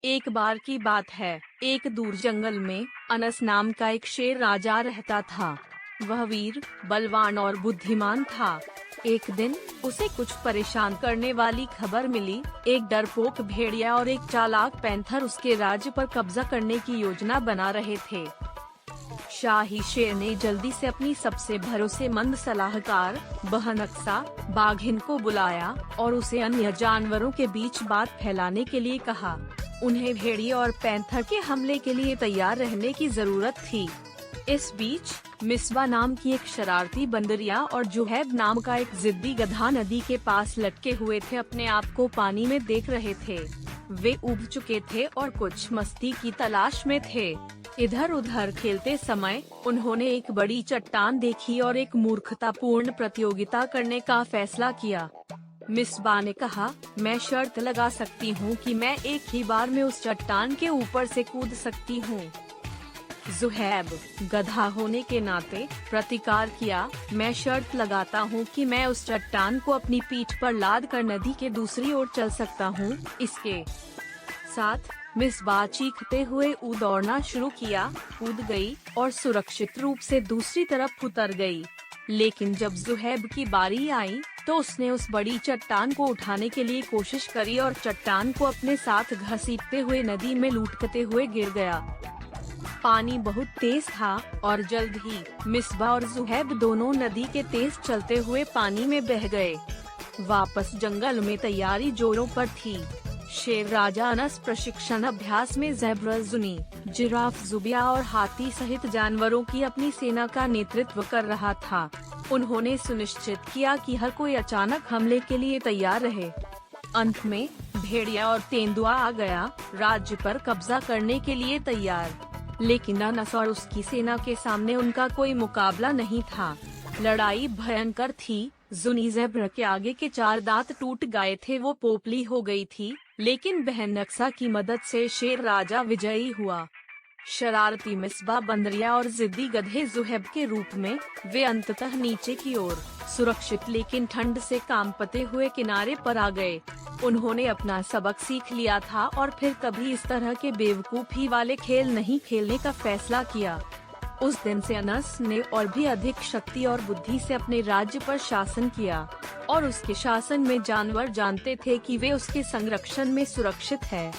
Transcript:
एक बार की बात है, एक दूर जंगल में अनस नाम का एक शेर राजा रहता था। वह वीर, बलवान और बुद्धिमान था। एक दिन उसे कुछ परेशान करने वाली खबर मिली। एक डरपोक भेड़िया और एक चालाक पैंथर उसके राज्य पर कब्जा करने की योजना बना रहे थे। शाही शेर ने जल्दी से अपनी सबसे भरोसेमंद सलाहकार बहनक्सा बाघिन को बुलाया और उसे अन्य जानवरों के बीच बात फैलाने के लिए कहा। उन्हें भेड़िए और पैंथर के हमले के लिए तैयार रहने की जरूरत थी। इस बीच मिसबा नाम की एक शरारती बंदरिया और जुहैब नाम का एक जिद्दी गधा नदी के पास लटके हुए थे, अपने आप को पानी में देख रहे थे। वे उब चुके थे और कुछ मस्ती की तलाश में थे। इधर उधर खेलते समय उन्होंने एक बड़ी चट्टान देखी और एक मूर्खतापूर्ण प्रतियोगिता करने का फैसला किया। मिसबा ने कहा, मैं शर्त लगा सकती हूँ कि मैं एक ही बार में उस चट्टान के ऊपर से कूद सकती हूँ। जुहैब गधा होने के नाते प्रतिकार किया, मैं शर्त लगाता हूँ कि मैं उस चट्टान को अपनी पीठ पर लाद कर नदी के दूसरी ओर चल सकता हूँ। इसके साथ मिसबा चीखते हुए दौड़ना शुरू किया, कूद गई और सुरक्षित रूप से दूसरी तरफ उतर गई। लेकिन जब जुहैब की बारी आई तो उसने उस बड़ी चट्टान को उठाने के लिए कोशिश करी और चट्टान को अपने साथ घसीटते हुए नदी में लुढ़कते हुए गिर गया। पानी बहुत तेज था और जल्द ही मिसबा और जुहैब दोनों नदी के तेज चलते हुए पानी में बह गए। वापस जंगल में तैयारी जोरों पर थी। शेर राजा अनस प्रशिक्षण अभ्यास में ज़ेब्रा, जुनी, जिराफ, जुबिया और हाथी सहित जानवरों की अपनी सेना का नेतृत्व कर रहा था। उन्होंने सुनिश्चित किया कि हर कोई अचानक हमले के लिए तैयार रहे। अंत में भेड़िया और तेंदुआ आ गया, राज्य पर कब्जा करने के लिए तैयार। लेकिन अनस और उसकी सेना के सामने उनका कोई मुकाबला नहीं था। लड़ाई भयंकर थी। जुनी ज़ेब्रा के आगे के 4 दांत टूट गए थे, वो पोपली हो गई थी, लेकिन बहनक्सा की मदद से शेर राजा विजयी हुआ। शरारती मिसबा बंदरिया और जिद्दी गधे जुहैब के रूप में वे अंततः नीचे की ओर सुरक्षित लेकिन ठंड से कांपते हुए किनारे पर आ गए। उन्होंने अपना सबक सीख लिया था और फिर कभी इस तरह के बेवकूफी वाले खेल नहीं खेलने का फैसला किया। उस दिन से अनस ने और भी अधिक शक्ति और बुद्धि से अपने राज्य पर शासन किया और उसके शासन में जानवर जानते थे कि वे उसके संरक्षण में सुरक्षित है।